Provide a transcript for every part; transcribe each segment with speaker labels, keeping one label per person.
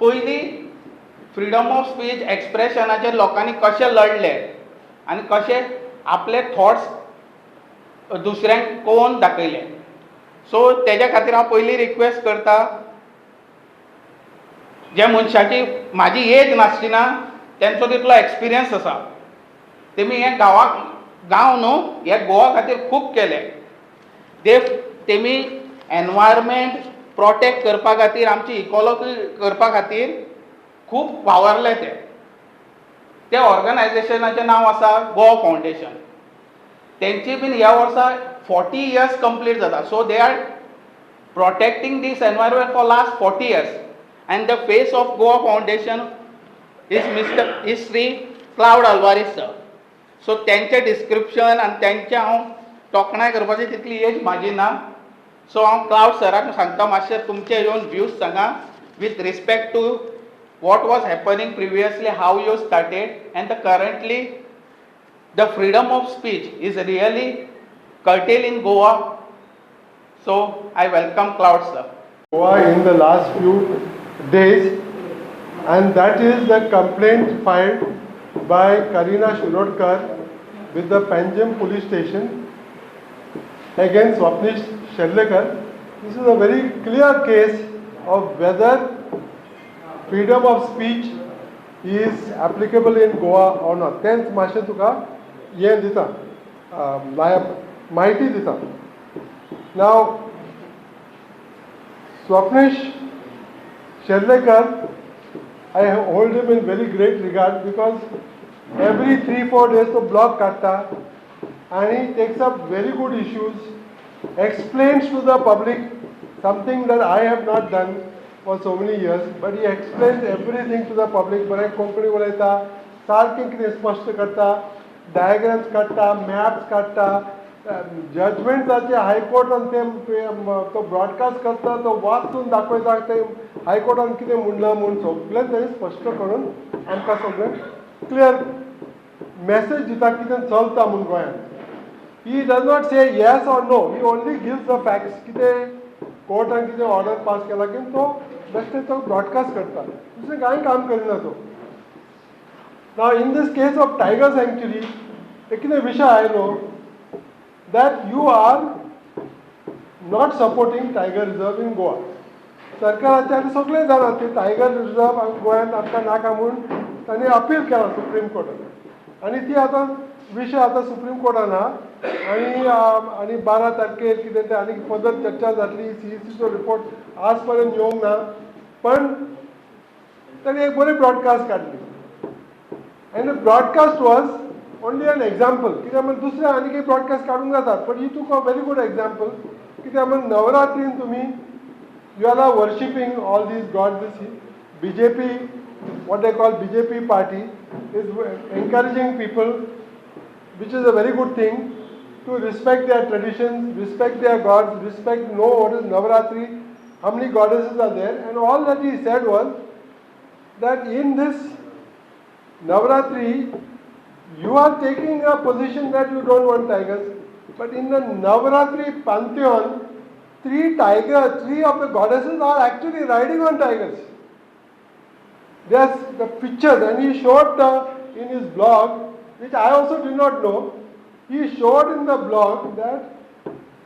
Speaker 1: पयलीं freedom of speech एक्सप्रेशनाचेर लोकांनी कशें लढले आनी कशें आपले थॉट्स दुसऱ्यांक कोवन दाखयले. सो तेज्या खातीर हांव पयलीं रिक्वेस्ट करता, ज्या मनशाची म्हाजी एज नासतना तेंचो तितलो एक्सपिरियन्स आसा, तेमी हे गांव न्हू हे गोवा खातीर खूब केले. तेमी एनवायरमेंट प्रोटेक्ट करपा खातीर, आमची इकॉलॉजी करपा खातीर खूब वावरले. ते ऑर्गनायजेशनाचें नांव आसा गोवा फावंडेशन. तेंची बीन ह्या वर्सा 40 years कंप्लीट जाता. So they are protecting this environment for last 40 years. And the face of Goa Foundation is Sri Claude Alvares sir. So त्यांचे डिस्क्रिप्शन आनी त्यांचे हांव तोखणाय करपाची तितली एज म्हाजी ना. सो हांव क्लाउड सराक सांगता, मातशें तुमचे येवन व्ह्यूज सांगा with respect to what was happening previously, how you started, and currently the freedom of speech is really curtailed in Goa. So I welcome Claude sir.
Speaker 2: Goa in the last few days, and that is the complaint filed by Karina Shirodkar with the Panjim police station against Swapnesh. This is a very clear case of whether freedom of speech is applicable in Goa or not. Tenth मातशें तुका हें दिता, म्हायती दिता. Now Swapnesh Sherdekar, I hold him in very great regard because every 3-4 days to blog katta and he takes up very good issues, explains to the public something that I have not done for so many years, but he explains everything to the public. बरें कोंकणी उलयता, सारकें कितें स्पश्ट करता, diagrams काडटा, maps काडटा, जजमेंटाचे हायकोर्टान तो broadcast करता, तो वाचून दाखयता ते हायकोर्टान कितें म्हणलां म्हूण सगळें ताणें स्पश्ट करून आमकां सगळें क्लियर मॅसेज दिता कितें चलता म्हूण गोंयांत. He does not say yes or no, he only gives the facts. कितें कोर्टान कितें ऑर्डर पास केला की तो बेश्टें तो ब्रॉडकास्ट करता, दुसरें कांय काम करिना तो. नाव इन दीस केस ऑफ टायगर सँक्च्युरी एक कितें विशय आयलो that you are not supporting tiger reserve in Goa. सरकाराचे आनी सगळे जाणा ते टायगर रिजर्व गोंयांत आमकां नाका म्हूण तांणी अपील केला सुप्रीम कोर्टान, आनी ती आतां विशय आतां सुप्रीम कोर्टान आहा. आनी 12 तारखेर कितें तें आनी फर्दर चर्चा जातली. CECचो रिपोर्ट आज पर्यंत येवंक ना, पण ताणें एक बरी ब्रॉडकास्ट काडली. And broadcast was only an example. कित्याक म्हणजे दुसरे आनी काही ब्रॉडकास्ट काडूंक जातात, बट ही टूक अ वेरी गुड एक्झाम्पल. कित्याक म्हणजे नवरात्रीन तुमी you are worshipping all these gods. BJP, what they call BJP party, is encouraging people, which is a very good thing, to respect their traditions, respect their gods, know what is Navaratri, how many goddesses are there. And all that he said was that in this Navaratri, you are taking a position that you don't want tigers, but in the Navaratri pantheon, 3 of the goddesses are actually riding on tigers. There's the pictures, and he showed in his blog, which I also did not know. He showed in the blog that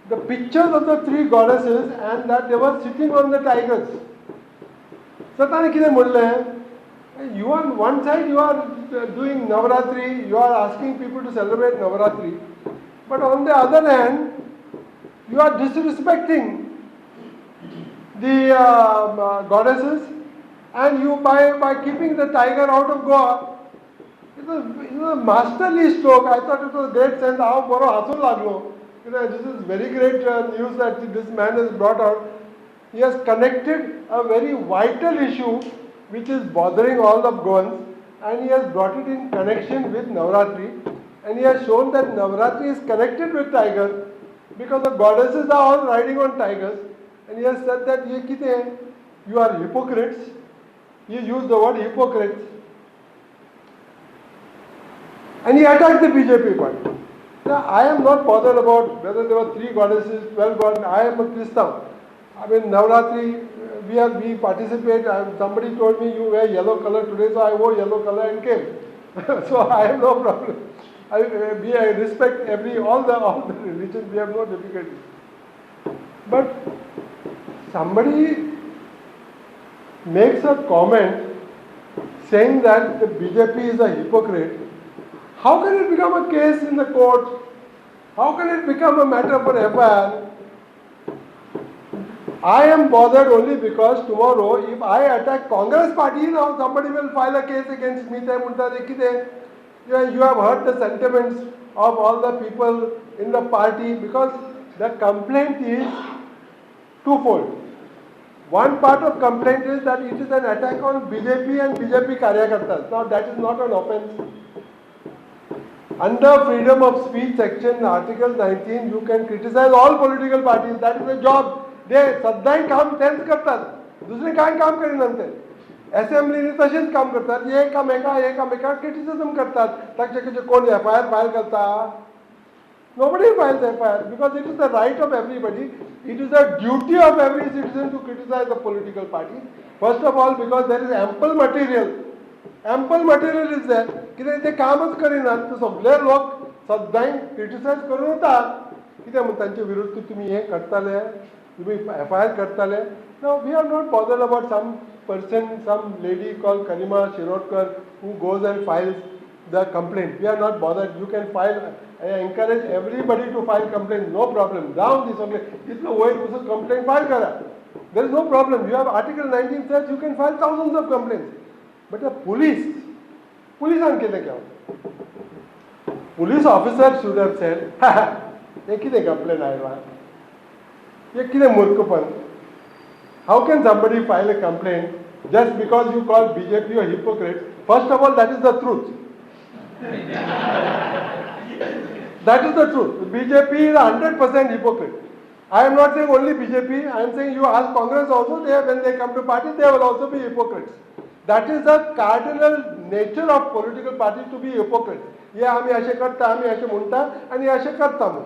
Speaker 2: the pictures of the 3 goddesses and that they were sitting on the tigers. So ताणें कितें म्हणलें, you on one side you are doing Navaratri, you are asking people to celebrate Navaratri, but on the other hand you are disrespecting the goddesses, and you by keeping the tiger out of Goa. It was a masterly stroke. I thought it was great sense. How baro hasun laglo. This is very great news that this man has brought out. He has connected a very vital issue which is bothering all the Goans, and he has brought it in connection with Navaratri, and he has shown that Navaratri is connected with tiger because the goddesses are all riding on tigers, and he has said that ye kite hai, you are hypocrites. He used the word hypocrites, and he attacked the BJP party. Now I am not bothered about whether there were 3 goddesses, 12 goddesses. I am a Christian. I mean Navaratri, we participate. Somebody told me you wear yellow color today, so I wore yellow color and came. So I have no problem. I respect all the religions. We have no difficulty. But somebody makes a comment saying that the BJP is a hypocrite. How can it become a case in the court? How can it become a matter for FIR? I am bothered only because tomorrow, if I attack Congress party, now somebody will file a case against me. You have heard the sentiments of all the people in the party, because the complaint is twofold. One part of complaint is that it is an attack on BJP and BJP Karyakartas. Now that is not an offence. Under freedom of speech section article 19, you can criticize all political parties. That is a job. ते सदांच काम तेच करतात, दुसरे काय काम करिनात ते. असेंब्लीनी तसेच काम करतात, एकामेका क्रिटिसिझम करतात. ताचे कोण FIR फायल करता? Nobody files FIR because it is the right of everybody. It is the duty of every citizen to criticize the political party. First of all, because there is ample material. Ample material is there. कित्याक ते कामच करिनात, तर सगळे लोक सदांच criticise करून वतात. कित्याक म्हणून तांचे विरुद्ध तुम्ही हे करताले, तुम्ही FIR करताले. Now we are not bothered about some person, some lady called Karima Shirodkar who goes and files the complaint. We are not bothered. You can file. I encourage everybody to file complaint. No problem. Down this complaint. इतना वही उसे complaint file करा. There is no problem. You have Article 19 says you can file thousands of complaints. But the police आणखी क्या? Police officer should have said, ये किती complaint आयला? ये किती मूर्खपण? How can somebody file a complaint just because you call BJP a hypocrite? First of all, that is the truth. That is the truth. The BJP is 100% hypocrite. I am not saying only BJP. I am saying you ask Congress also. When they come to party, they will also be hypocrites. That is the cardinal nature of political parties to be hypocrites. ये आम्ही असे करता, आम्ही असे म्हणता आणि असे करता म्हणून.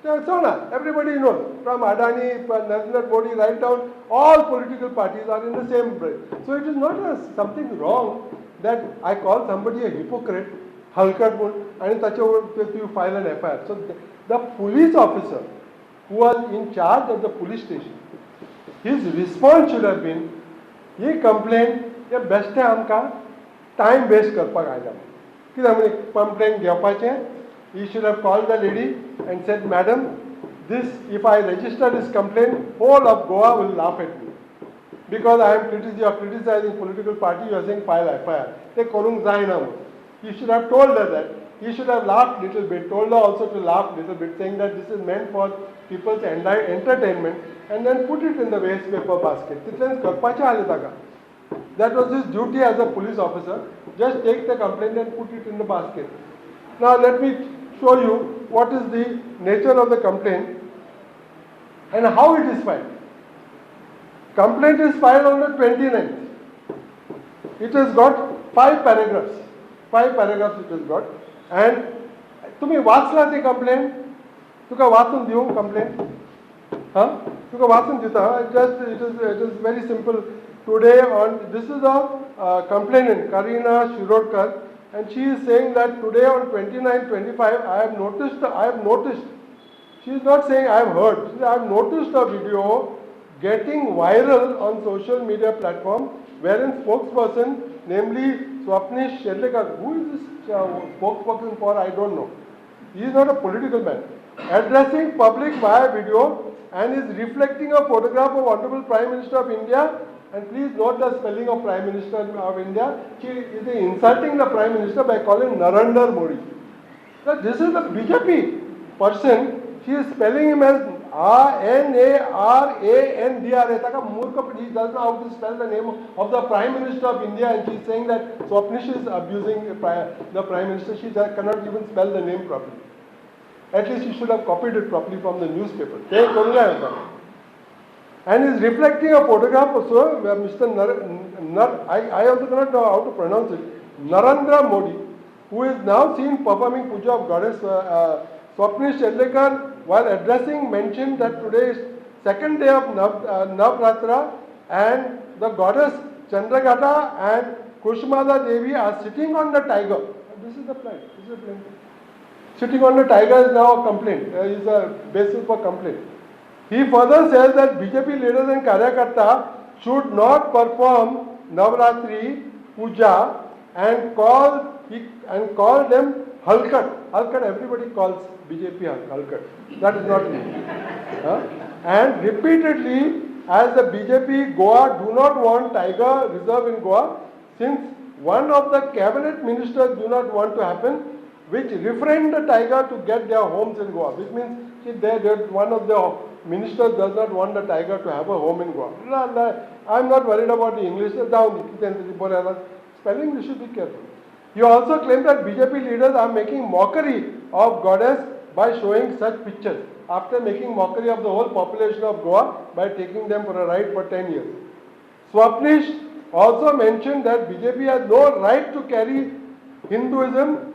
Speaker 2: So na, everybody knows, from Adani, Narendra Modi, right down, all political parties are in the same breath. So it is not something wrong that I call somebody a hypocrite, halkarpun, and you file an FIR. So the police officer who was in charge of the police station, his response should have been, ये complaint, ये best है आमका time waste करपाक आयला. कित्याक म्हणजे complaint घेवपाचें. He should have called the lady and said, Madam, if I register this complaint, whole of Goa will laugh at me. Because I am criticizing political party, you are saying file FIR. They korung zaina. He should have told her that. He should have laughed little bit, told her also to laugh little bit, saying that this is meant for people's entertainment, and then put it in the waste paper basket. That was his duty as a police officer. Just take the complaint and put it in the basket. Now let me show you what is the nature of the complaint and how it is filed. Complaint is filed on the 29th. It has got 5 paragraphs. 5 paragraphs it has got. And तुम्ही वाचला ती complaint? तुका वाचून दिऊ complaint? तुका वाचून दिता? It is very simple. Today this is a complainant, Karina Shirodkar. And she is saying that today on 29-25, I have noticed, she is not saying I have heard, she says I have noticed a video getting viral on social media platform wherein spokesperson, namely Swapnesh, who is this spokesperson for, I don't know. He is not a political man. Addressing public via video and is reflecting a photograph of Honorable Prime Minister of India. And please note the spelling of Prime Minister of India. She is insulting the Prime Minister by calling Narendra Modi. So this is the BJP person. She is spelling him as Narandra. He doesn't know how to spell the name of the Prime Minister of India, and she is saying that Swapnesh is abusing the Prime Minister. She cannot even spell the name properly. At least she should have copied it properly from the newspaper. And is reflecting a photograph also where Mr. I also cannot know how to pronounce it, Narendra Modi, who is now seen performing puja of goddess Swapnesh Chandekar, while addressing, mentioned that today is second day of Navratra and the goddess Chandragata and Kushmada Devi are sitting on the tiger. This is the plan. This is the plan. Sitting on the tiger is now a complaint. Is a basis for complaint. He further says that BJP leaders and Karyakarta should not perform Navratri Puja and call them Halkat. Halkat, everybody calls BJP Halkat. That is not me. And repeatedly, as the BJP Goa do not want tiger reserve in Goa, since one of the cabinet ministers do not want to happen, which refrained the tiger to get their homes in Goa, which means one of the ministers does not want the tiger to have a home in Goa. I'm not worried about the English. Spelling, you should be careful. He also claimed that BJP leaders are making mockery of goddess by showing such pictures, after making mockery of the whole population of Goa by taking them for a ride for 10 years. Swapnesh also mentioned that BJP has no right to carry Hinduism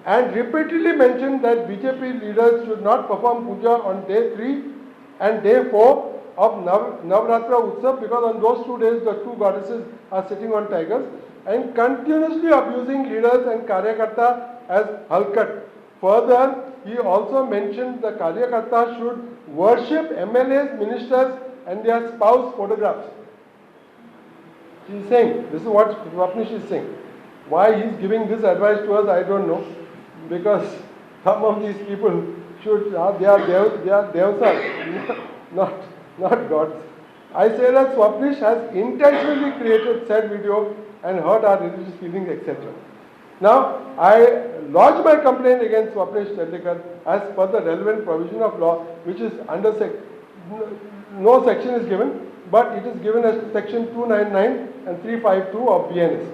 Speaker 2: and repeatedly mentioned that BJP leaders should not perform puja on day 3 and day 4 of Navratra Utsav, because on those 2 days the 2 goddesses are sitting on tigers, and continuously abusing leaders and Karyakarta as Halkat. Further, he also mentioned the Karyakarta should worship MLAs, ministers and their spouse photographs. He is saying, this is what Swapnesh is saying. Why he is giving this advice to us, I don't know. Because some of these people should, they are devas, not gods. I say that Swapnesh has intentionally created said video and hurt our religious feelings, etc. Now, I lodge my complaint against Swapnesh Chandekar as per the relevant provision of law, which is under no section is given, but it is given as section 299 and 352 of BNS.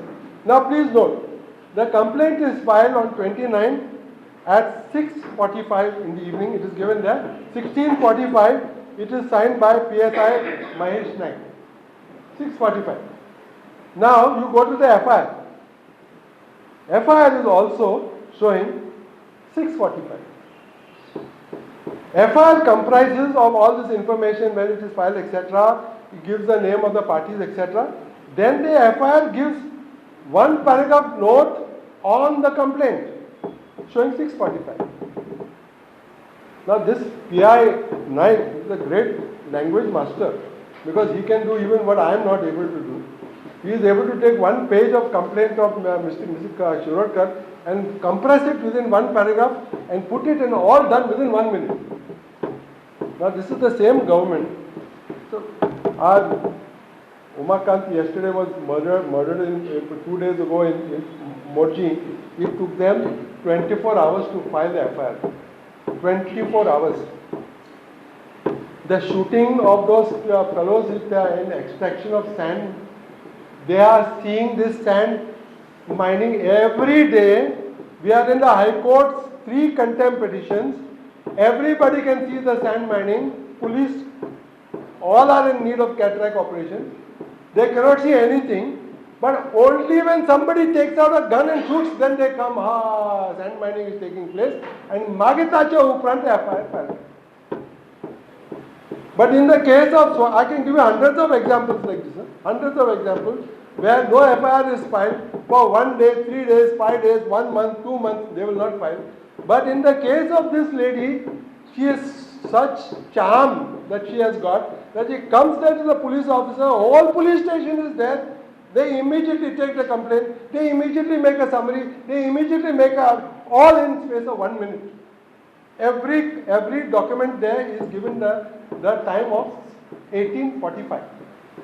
Speaker 2: Now, please note, the complaint is filed on 29 at 6:45 in the evening. It is given there. 16:45. It is signed by PSI Mahesh Naik. 6:45. Now you go to the FIR. FIR is also showing 6:45. FIR comprises of all this information, when it is filed, etc. It gives the name of the parties, etc. Then the FIR gives one paragraph note on the complaint showing 6:45. Now this PI Naik is a great language master, because he can do even what I am not able to do. He is able to take one page of complaint of Mr. Shirodkar and compress it within one paragraph and put it in all done within 1 minute. Now this is the same government. So our Umakant yesterday was murdered 2 days ago in Morji. It took them 24 hours to file the FIR. 24 hours. The shooting of those fellows in extraction of sand, they are seeing this sand mining every day. We are in the High Court's 3 contempt petitions. Everybody can see the sand mining. Police all are in need of cataract operation. They cannot see anything. But only when somebody takes out a gun and shoots, then they come, sand mining is taking place, and Magitacha Uprant FIR. But in the case of, so I can give you hundreds of examples like this, hundreds of examples, where no FIR is filed for 1 day, 3 days, 5 days, 1 month, 2 months, they will not file. But in the case of this lady, she has such charm that she has got, that she comes there to the police officer, whole police station is there. They immediately take the complaint, they immediately make a summary, they immediately make all in space of 1 minute. Every document there is given the time of 1845.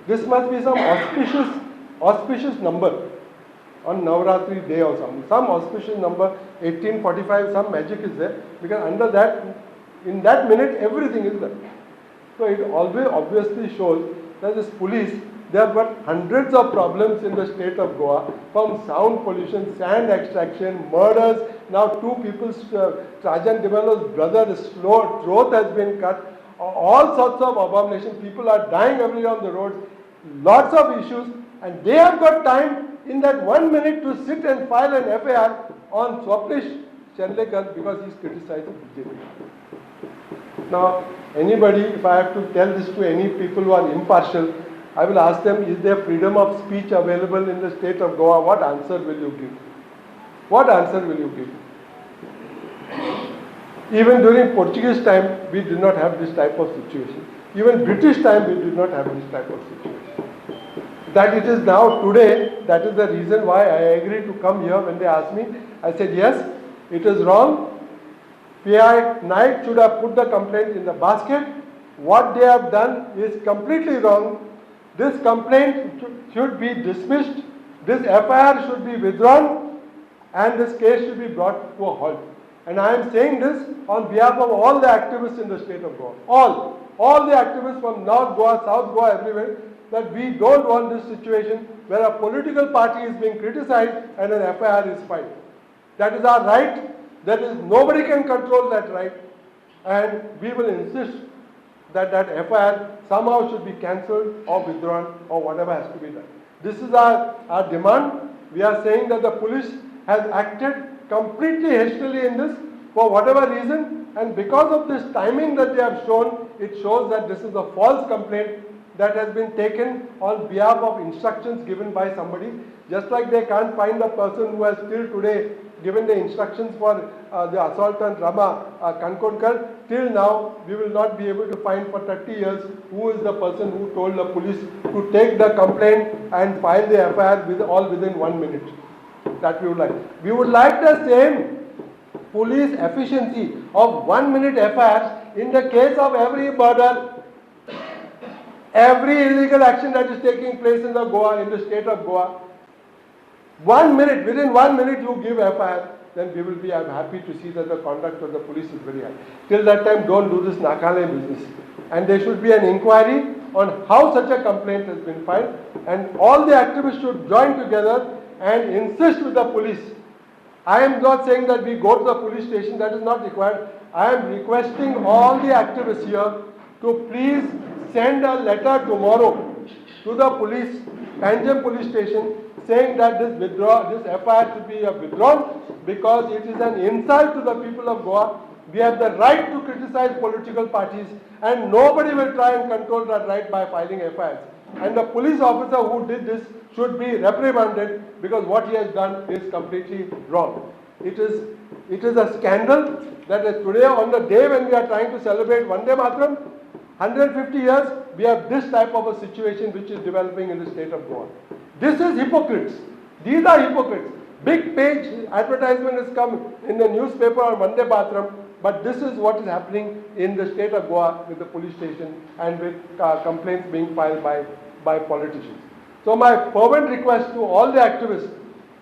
Speaker 2: This must be some auspicious number on Navratri day or something. Some auspicious number, 1845, some magic is there, because under that, in that minute, everything is there. So it always obviously shows that this police, they have got hundreds of problems in the state of Goa, from sound pollution, sand extraction, murders. Now 2 people's, Trajan Develo's brother's throat has been cut. All sorts of abominations. People are dying every day on the roads. Lots of issues. And they have got time in that 1 minute to sit and file an FIR on Swapnesh Chandekar because he is criticizing BJP. Now, anybody, if I have to tell this to any people who are impartial, I will ask them, is there freedom of speech available in the state of Goa? What answer will you give? What answer will you give? Even during Portuguese time, we did not have this type of situation. Even British time, we did not have this type of situation. That it is now today, that is the reason why I agreed to come here. When they asked me, I said, yes, it is wrong. PI Knight should have put the complaint in the basket. What they have done is completely wrong. This complaint should be dismissed. This FIR should be withdrawn, and this case should be brought to a halt. And I am saying this on behalf of all the activists in the state of Goa. All the activists from North Goa, South Goa, everywhere, that we don't want this situation where a political party is being criticized and an FIR is filed. That is our right. That is, nobody can control that right. And we will insist that that FIR somehow should be cancelled or withdrawn or whatever has to be done. This is our demand. We are saying that the police has acted completely hastily in this for whatever reason, and because of this timing that they have shown, it shows that this is a false complaint that has been taken on behalf of instructions given by somebody. Just like they can't find the person who has till today given the instructions for the assault on Rama Kankodkar, till now we will not be able to find for 30 years who is the person who told the police to take the complaint and file the FIR within 1 minute. That we would like. We would like the same police efficiency of 1 minute FIR in the case of every murder, every illegal action that is taking place in the state of Goa. 1 minute, within 1 minute you give FIR, then we will be happy to see that the conduct of the police is very high. Till that time, don't do this nakale business. And there should be an inquiry on how such a complaint has been filed, and all the activists should join together and insist with the police. I am not saying that we go to the police station, that is not required. I am requesting all the activists here to please send a letter tomorrow to the police, Panjim police station, saying that this FIR should be withdrawn because it is an insult to the people of Goa. We have the right to criticize political parties, and nobody will try and control that right by filing FIRs. And the police officer who did this should be reprimanded because what he has done is completely wrong. It is a scandal that today, on the day when we are trying to celebrate Vande Mataram, 150 years, we have this type of a situation which is developing in the state of Goa. This is hypocrites. These are hypocrites. Big page advertisement has come in the newspaper on Vande Mataram, but this is what is happening in the state of Goa with the police station and with complaints being filed by politicians. So my fervent request to all the activists,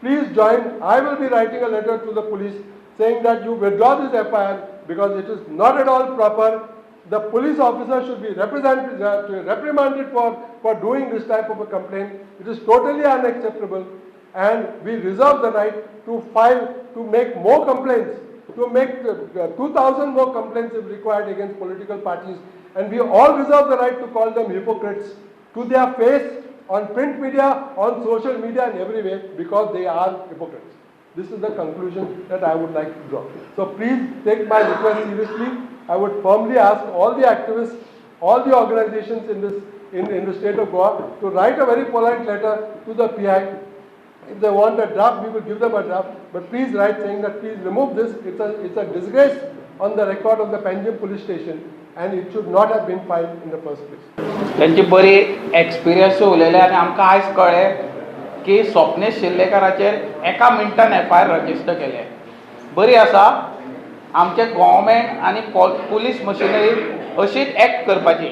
Speaker 2: please join. I will be writing a letter to the police saying that you withdraw this FIR because it is not at all proper. The police officer should be reprimanded for doing this type of a complaint. It is totally unacceptable, and we reserve the right to make more complaints, to make 2,000 more complaints if required against political parties, and we all reserve the right to call them hypocrites to their face on print media, on social media, and everywhere, because they are hypocrites. This is the conclusion that I would like to draw. So please take my request seriously. I would firmly ask all the activists, all the organizations in the state of Goa to write a very polite letter to the PI. If they want a draft, we will give them a draft. But please write saying that please remove this. It's a disgrace on the record of the Panjim police station, and it should not have been filed in the first place.
Speaker 1: त्यांची बरी experience उलयले आनी आमकां आयज कळ्ळें की स्वप्नेश शिल्लेकराचेर 1 मिनटान FIR register केले. बरी आसा. आमचे गव्हर्मेंट आनी पुलीस मशिनरी अशीच एक्ट करपाची.